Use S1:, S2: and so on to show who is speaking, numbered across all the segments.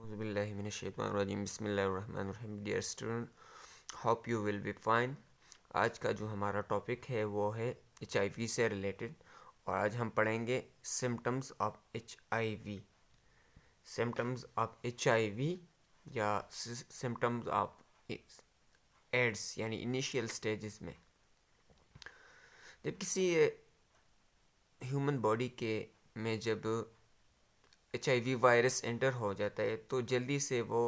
S1: أعوذ بالله من الشیطان الرجیم بسم اللہ الرحمن الرحیم. Dear student, hope you will be fine. آج کا جو ہمارا ٹاپک ہے وہ ہے ایچ آئی وی سے ریلیٹڈ، اور آج ہم پڑھیں گے symptoms of H I V. Symptoms of H I V یا سمٹمز آف ایڈس یعنی انیشیل سٹیجز میں. جب کسی ہیومن باڈی میں جب H I V virus enter ہو جاتا ہے تو جلدی سے وہ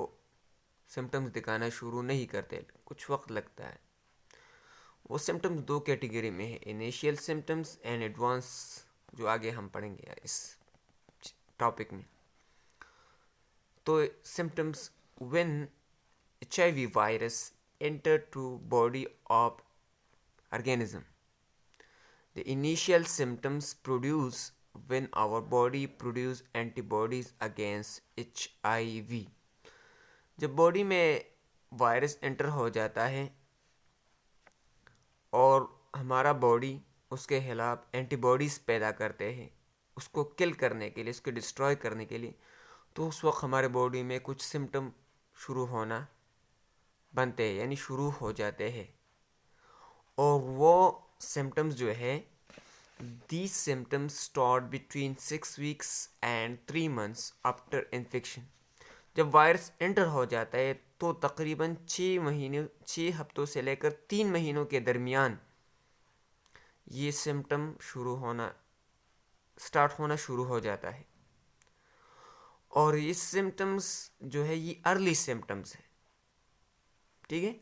S1: سمٹمز دکھانا شروع نہیں کرتے، کچھ وقت لگتا ہے. وہ سمٹمز دو کیٹیگری میں ہیں، انیشیل سمٹمز اینڈ ایڈوانس، جو آگے ہم پڑھیں گے اس ٹاپک میں. تو symptoms when H I V virus enter to body of organism. The initial symptoms produce when our body produce antibodies against HIV. جب باڈی میں وائرس انٹر ہو جاتا ہے اور ہمارا باڈی اس کے خلاف اینٹی باڈیز پیدا کرتے ہیں اس کو کل کرنے کے لیے، اس کو ڈسٹروائے کرنے کے لیے، تو اس وقت ہمارے باڈی میں کچھ سمٹم شروع ہونا بنتے ہیں، یعنی شروع ہو جاتے ہیں. اور وہ سمٹمز جو ہے these symptoms start between 6 weeks and 3 months after infection. جب وائرس انٹر ہو جاتا ہے تو تقریباً 6 ہفتوں سے لے کر 3 مہینوں کے درمیان یہ سمٹم سٹارٹ ہونا شروع ہو جاتا ہے. اور یہ سمٹمز جو ہے یہ ارلی سمٹمز ہے، ٹھیک ہے.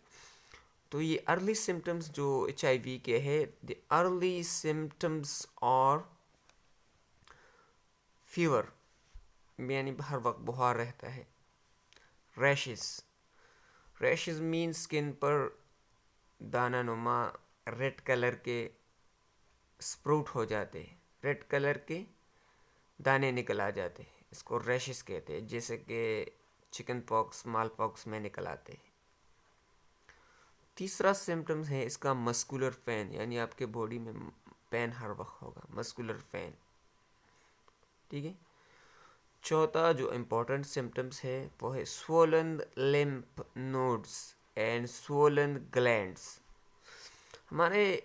S1: تو یہ ارلی سمٹمز جو ایچ آئی وی کے ہے، دی ارلی سمٹمز اور فیور، یعنی ہر وقت بخار رہتا ہے. ریشز مین سکن پر دانہ نما ریڈ کلر کے سپروٹ ہو جاتے ہیں، ریڈ کلر کے دانے نکل آ جاتے ہیں، اس کو ریشز کہتے ہیں، جیسے کہ چکن پاکس، مال پاکس میں نکل آتے ہیں. تیسرا سمٹمز ہے اس کا مسکولر پین، یعنی آپ کے باڈی میں پین ہر وقت ہوگا، مسکولر پین، ٹھیک ہے. چوتھا جو امپورٹنٹ سمٹمز ہے وہ ہے سوولن لمف نوڈز اینڈ سوولن گلینڈز. ہمارے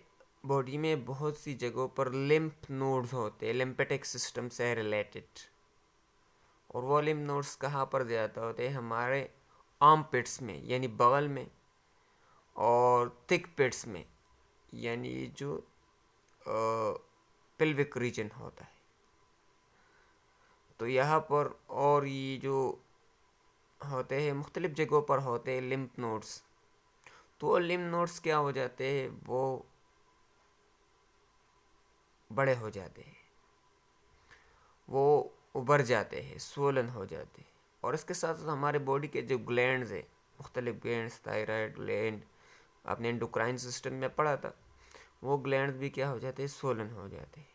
S1: باڈی میں بہت سی جگہوں پر لمف نوڈز ہوتے ہیں، لمپیٹک سسٹم سے ریلیٹڈ. اور وہ لمف نوڈز کہاں پر زیادہ ہوتے ہیں؟ ہمارے آرم پٹس میں، یعنی بغل میں، اور تھک پٹس میں، یعنی جو پلوک ریجن ہوتا ہے. تو یہاں پر اور یہ جو ہوتے ہیں مختلف جگہوں پر ہوتے ہیں لمف نوڈز. تو وہ لمف نوڈز کیا ہو جاتے ہیں؟ وہ بڑے ہو جاتے ہیں، وہ ابھر جاتے ہیں، سوولن ہو جاتے ہیں. اور اس کے ساتھ ساتھ ہمارے باڈی کے جو گلینڈز ہیں، مختلف گلینڈز، تھائرائڈ گلینڈ، آپ نے انڈوکرائن سسٹم میں پڑھا تھا، وہ گلینڈز بھی کیا ہو جاتے ہیں؟ سوولن ہو جاتے ہیں.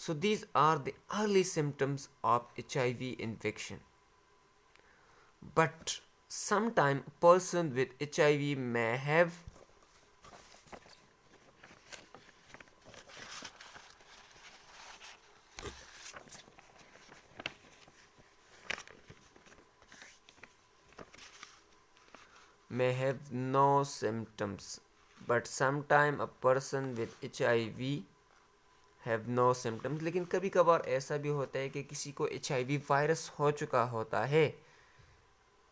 S1: So these are the early symptoms of HIV infection. But sometime a person with HIV may have no symptoms. But sometime a person with HIV have no symptoms. لیکن کبھی کبھار ایسا بھی ہوتا ہے کہ کسی کو ایچ آئی وی وائرس ہو چکا ہوتا ہے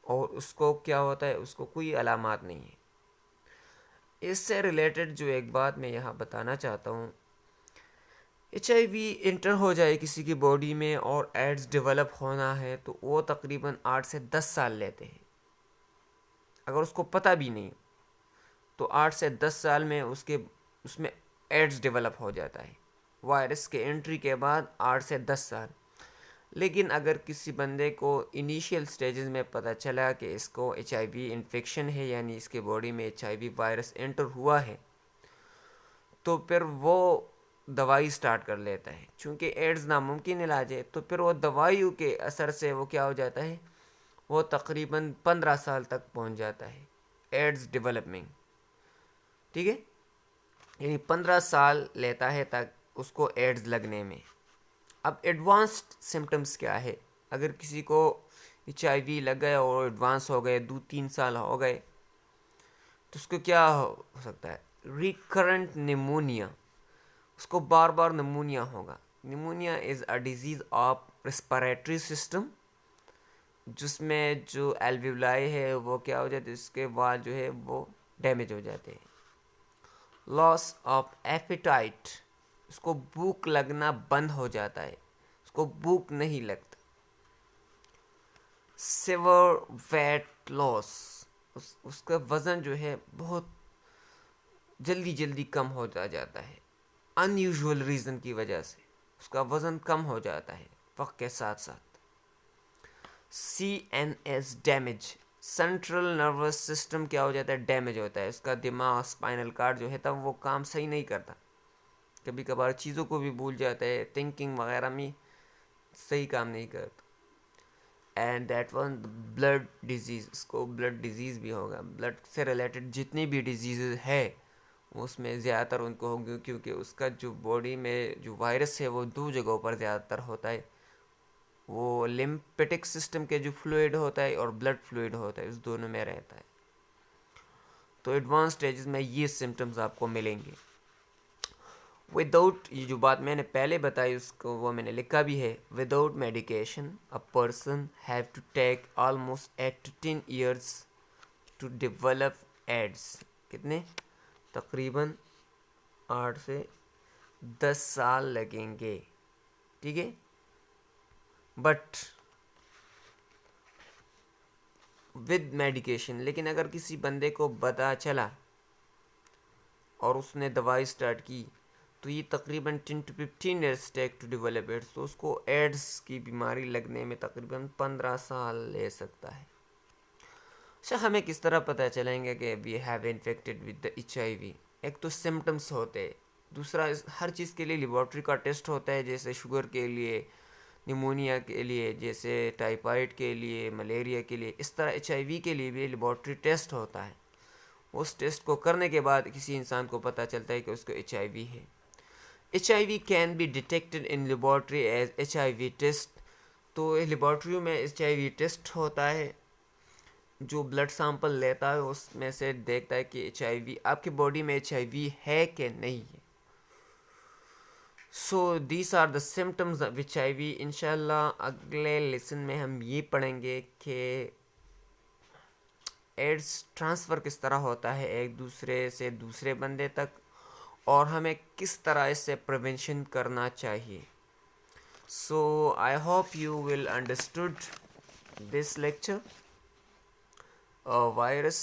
S1: اور اس کو کیا ہوتا ہے؟ اس کو کوئی علامات نہیں ہے. اس سے ریلیٹڈ جو ایک بات میں یہاں بتانا چاہتا ہوں، ایچ آئی وی انٹر ہو جائے کسی کی باڈی میں اور ایڈز ڈیولپ ہونا ہے تو وہ تقریباً 8 سے 10 سال لیتے ہیں. اگر اس کو پتہ بھی نہیں تو 8 سے 10 سال میں اس میں ایڈز ڈیولپ ہو جاتا ہے، وائرس کے انٹری کے بعد 8 سے 10 سال. لیکن اگر کسی بندے کو انیشیل سٹیجز میں پتہ چلا کہ اس کو ایچ آئی وی انفیکشن ہے، یعنی اس کے باڈی میں H I V virus enter ہوا ہے، تو پھر وہ دوائی سٹارٹ کر لیتا ہے. چونکہ ایڈز ناممکن علاج ہے تو پھر وہ دوائیوں کے اثر سے وہ کیا ہو جاتا ہے؟ وہ تقریباً 15 سال تک پہنچ جاتا ہے ایڈز ڈیولپمنٹ، ٹھیک ہے. یعنی 15 سال لیتا ہے تک اس کو ایڈز لگنے میں. اب ایڈوانسڈ سمٹمز کیا ہے؟ اگر کسی کو ایچ آئی وی لگ گیا اور ایڈوانس ہو گئے 2-3 سال ہو گئے تو اس کو کیا ہو سکتا ہے ریکرنٹ نیمونیا، اس کو بار بار نمونیا ہوگا. Pneumonia is a disease of respiratory system جس میں جو الویولائی ہے وہ کیا ہو جاتے ہیں، اس کے وال جو ہے وہ ڈیمیج ہو جاتے ہیں. لاس آف ایپیٹائٹ، اس کو بھوک لگنا بند ہو جاتا ہے، اس کو بھوک نہیں لگتا. سیور ویٹ لاس، اس کا وزن جو ہے بہت جلدی جلدی کم ہوتا جاتا ہے، ان یوزول ریزن کی وجہ سے اس کا وزن کم ہو جاتا ہے وقت کے ساتھ ساتھ. C N S damage, central nervous system کیا ہو جاتا ہے ڈیمیج ہوتا ہے، اس کا دماغ اسپائنل کارڈ جو ہے تب وہ کام صحیح نہیں کرتا، کبھی کبھار چیزوں کو بھی بھول جاتا ہے، تھنکنگ وغیرہ میں صحیح کام نہیں کرتا. And that one blood disease, اس کو بلڈ ڈیزیز بھی ہوگا. بلڈ سے ریلیٹڈ جتنی بھی ڈیزیز ہے اس میں زیادہ تر ان کو ہوگی کیونکہ اس کا جو باڈی میں جو وائرس ہے وہ 2 جگہوں پر زیادہ تر ہوتا ہے، وہ لمپیٹک سسٹم کے جو فلوئڈ ہوتا ہے اور بلڈ فلوئڈ ہوتا ہے اس دونوں میں رہتا ہے. تو ایڈوانس سٹیجز میں یہ سمٹمز آپ کو ملیں گے. وداؤٹ، یہ جو بات میں نے پہلے بتائی اس کو وہ میں نے لکھا بھی ہے. Without medication a person have to take almost 8 to 10 years to develop AIDS. کتنے؟ تقریباً 8 سے 10 سال لگیں گے. ٹھیک ہے، بٹ ود میڈیکیشن. لیکن اگر کسی بندے کو پتہ چلا اور اس نے دوائی سٹارٹ کی تو یہ تقریباً 10 to 15 years take to develop AIDS, تو اس کو ایڈس کی بیماری لگنے میں تقریباً 15 سال لے سکتا ہے. اچھا، ہمیں کس طرح پتہ چلیں گے کہ we have infected with the H I V? ایک تو سمٹمس ہوتے، دوسرا ہر چیز کے لیے لیبارٹری کا ٹیسٹ ہوتا ہے، جیسے شوگر کے لیے، نیمونیا کے لیے، جیسے ٹائیفائڈ کے لیے، ملیریا کے لیے. اس طرح ایچ آئی وی کے لیے بھی لیبارٹری ٹیسٹ ہوتا ہے. اس ٹیسٹ کو کرنے کے بعد کسی انسان کو پتہ چلتا ہے کہ اس کو ایچ آئی وی ہے. H I V can be detected in laboratory as H I V test. تو لیبارٹریوں میں ایچ آئی وی ٹیسٹ ہوتا ہے، جو بلڈ سیمپل لیتا ہے اس میں سے دیکھتا ہے کہ ایچ آئی وی آپ کی باڈی میں ایچ آئی وی ہے کہ نہیں ہے. So these are the symptoms of H I V. انشاءاللہ اگلے لیسن میں ہم یہ پڑھیں گے کہ ایڈس ٹرانسفر کس طرح ہوتا ہے ایک دوسرے سے دوسرے بندے تک، اور ہمیں کس طرح اس سے پریونشن کرنا چاہیے. So I hope you will understood this lecture. Virus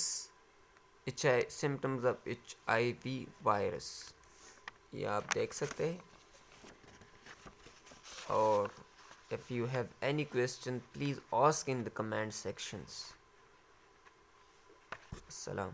S1: symptoms of H I V virus, یہ آپ دیکھ سکتے ہیں. اور if you have any question please ask in the comment sections. السلام.